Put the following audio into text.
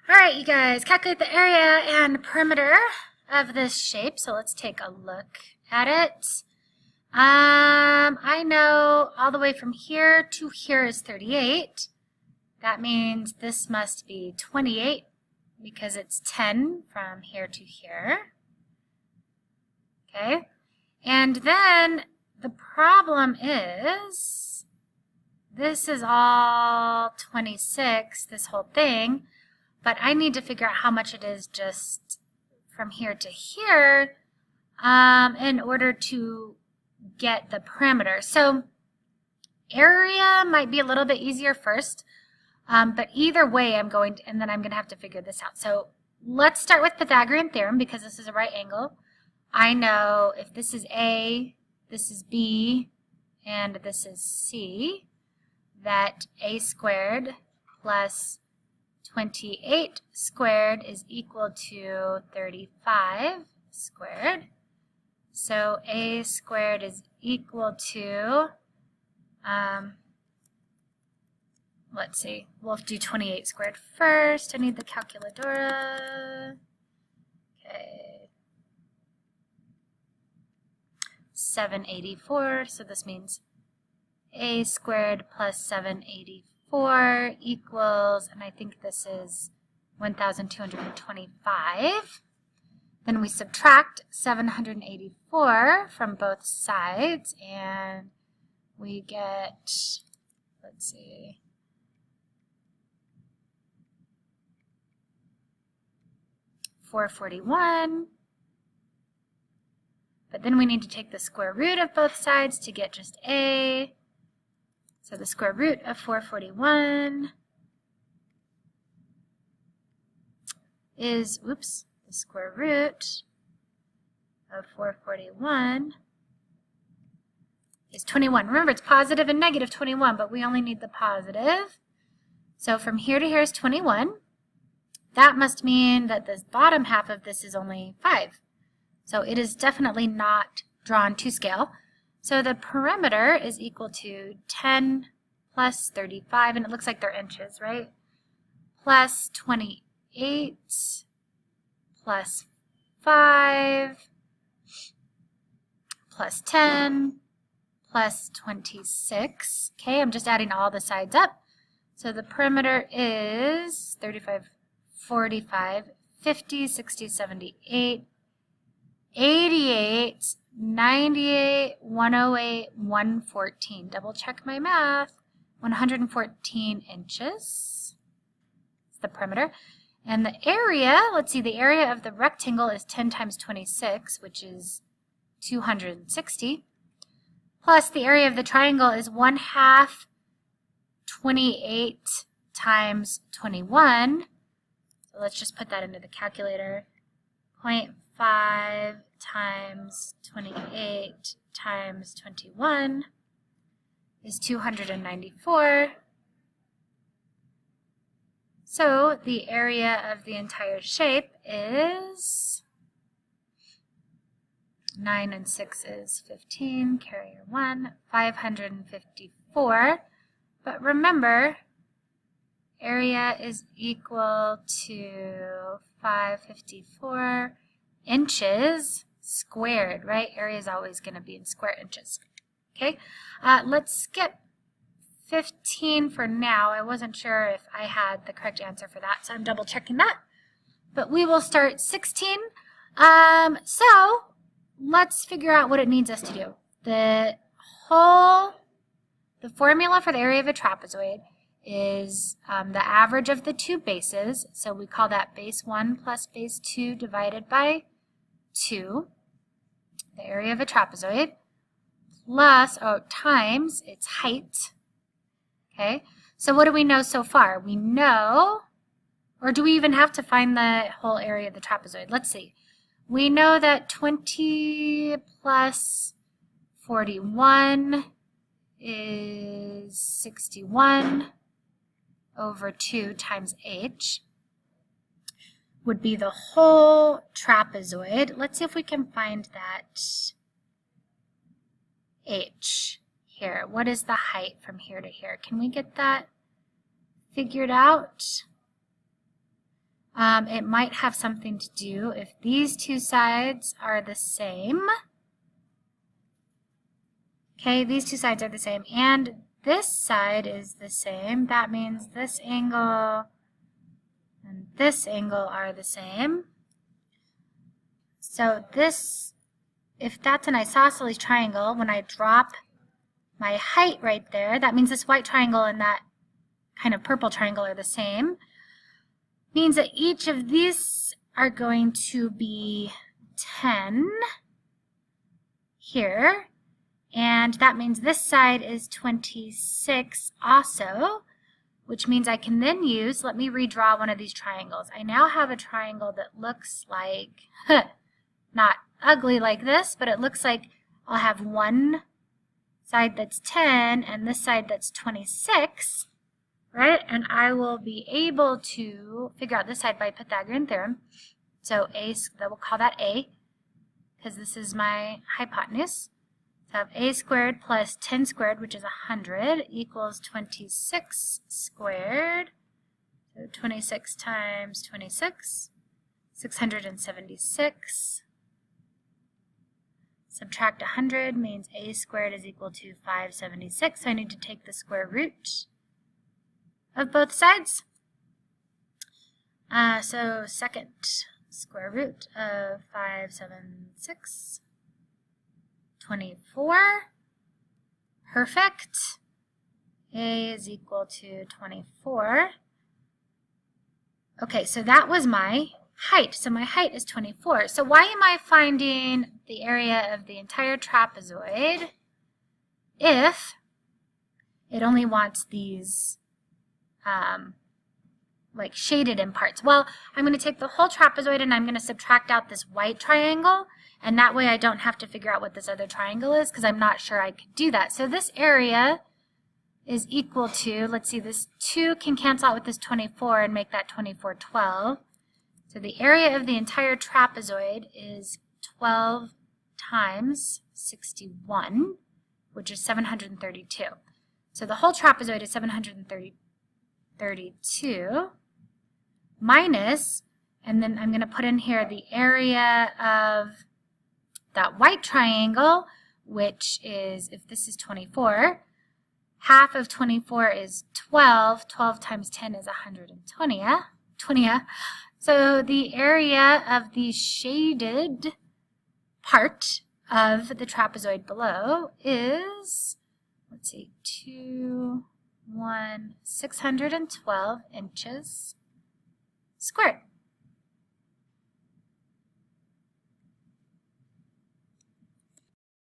All right, you guys, calculate the area and perimeter of this shape. So let's take a look at it. I know all the way from here to here is 38. That means this must be 28 because it's 10 from here to here. Okay, and then the problem is this is all 26, this whole thing, but I need to figure out how much it is just from here to here in order to get the perimeter. So area might be a little bit easier first, but either way I'm going to, and then I'm going to have to figure this out. So let's start with Pythagorean theorem because this is a right angle. I know if this is A, this is B, and this is C, that A squared plus 28 squared is equal to 35 squared. So A squared is equal to, let's see, we'll do 28 squared first. I need the calculadora. Okay. 784, so this means A squared plus 784 equals, and I think this is 1,225. Then we subtract 784 from both sides, and we get, let's see, 441. But then we need to take the square root of both sides to get just A. So the square root of 441 is, oops, the square root of 441 is 21. Remember, it's positive and negative 21, but we only need the positive. So from here to here is 21. That must mean that the bottom half of this is only 5. So it is definitely not drawn to scale. So the perimeter is equal to 10 plus 35, and it looks like they're inches, right? Plus 28 plus 5 plus 10 plus 26. Okay, I'm just adding all the sides up. So the perimeter is 35, 45, 50, 60, 78, 88, 98, 108, 114. Double check my math. 114 inches. It's the perimeter. And the area, let's see, the area of the rectangle is 10 times 26, which is 260. Plus the area of the triangle is 1/2 28 times 21. So let's just put that into the calculator. 0.5 times 28 times 21 is 294. So the area of the entire shape is 9 and 6 is 15, carrier 1, 554. But remember, area is equal to 554 inches squared, right? Area is always going to be in square inches. Okay, let's skip 15 for now. I wasn't sure if I had the correct answer for that, so I'm double checking that. But we will start 16. So let's figure out what it needs us to do. The formula for the area of a trapezoid is the average of the two bases. So we call that base 1 plus base 2 divided by 2, the area of a trapezoid, plus, times its height. Okay, so what do we know so far? We know, or do we even have to find the whole area of the trapezoid? Let's see. We know that 20 plus 41 is 61 over 2 times h would be the whole trapezoid. Let's see if we can find that h here. What is the height from here to here? Can we get that figured out? It might have something to do if these two sides are the same. Okay, these two sides are the same, and this side is the same. That means this angle and this angle are the same. So this, if that's an isosceles triangle, when I drop my height right there, that means this white triangle and that kind of purple triangle are the same. Means that each of these are going to be 10 here. And that means this side is 26 also, which means I can then use, let me redraw one of these triangles. I now have a triangle that looks like, not ugly like this, but it looks like I'll have one side that's 10 and this side that's 26, right? And I will be able to figure out this side by Pythagorean theorem. So we'll call that A, because this is my hypotenuse. So I have a squared plus 10 squared, which is 100, equals 26 squared. So 26 times 26, 676. Subtract 100 means a squared is equal to 576. So I need to take the square root of both sides. So second square root of 576. 24. Perfect. A is equal to 24. Okay, so that was my height. So my height is 24. So why am I finding the area of the entire trapezoid if it only wants these like shaded in parts? Well, I'm going to take the whole trapezoid and I'm going to subtract out this white triangle. And that way I don't have to figure out what this other triangle is because I'm not sure I could do that. So this area is equal to, let's see, this 2 can cancel out with this 24 and make that 24 12. So the area of the entire trapezoid is 12 times 61, which is 732. So the whole trapezoid is 732 minus, and then I'm going to put in here the area of that white triangle, which is, if this is 24, half of 24 is 12. 12 times 10 is 120. So the area of the shaded part of the trapezoid below is, let's see, 612 inches squared.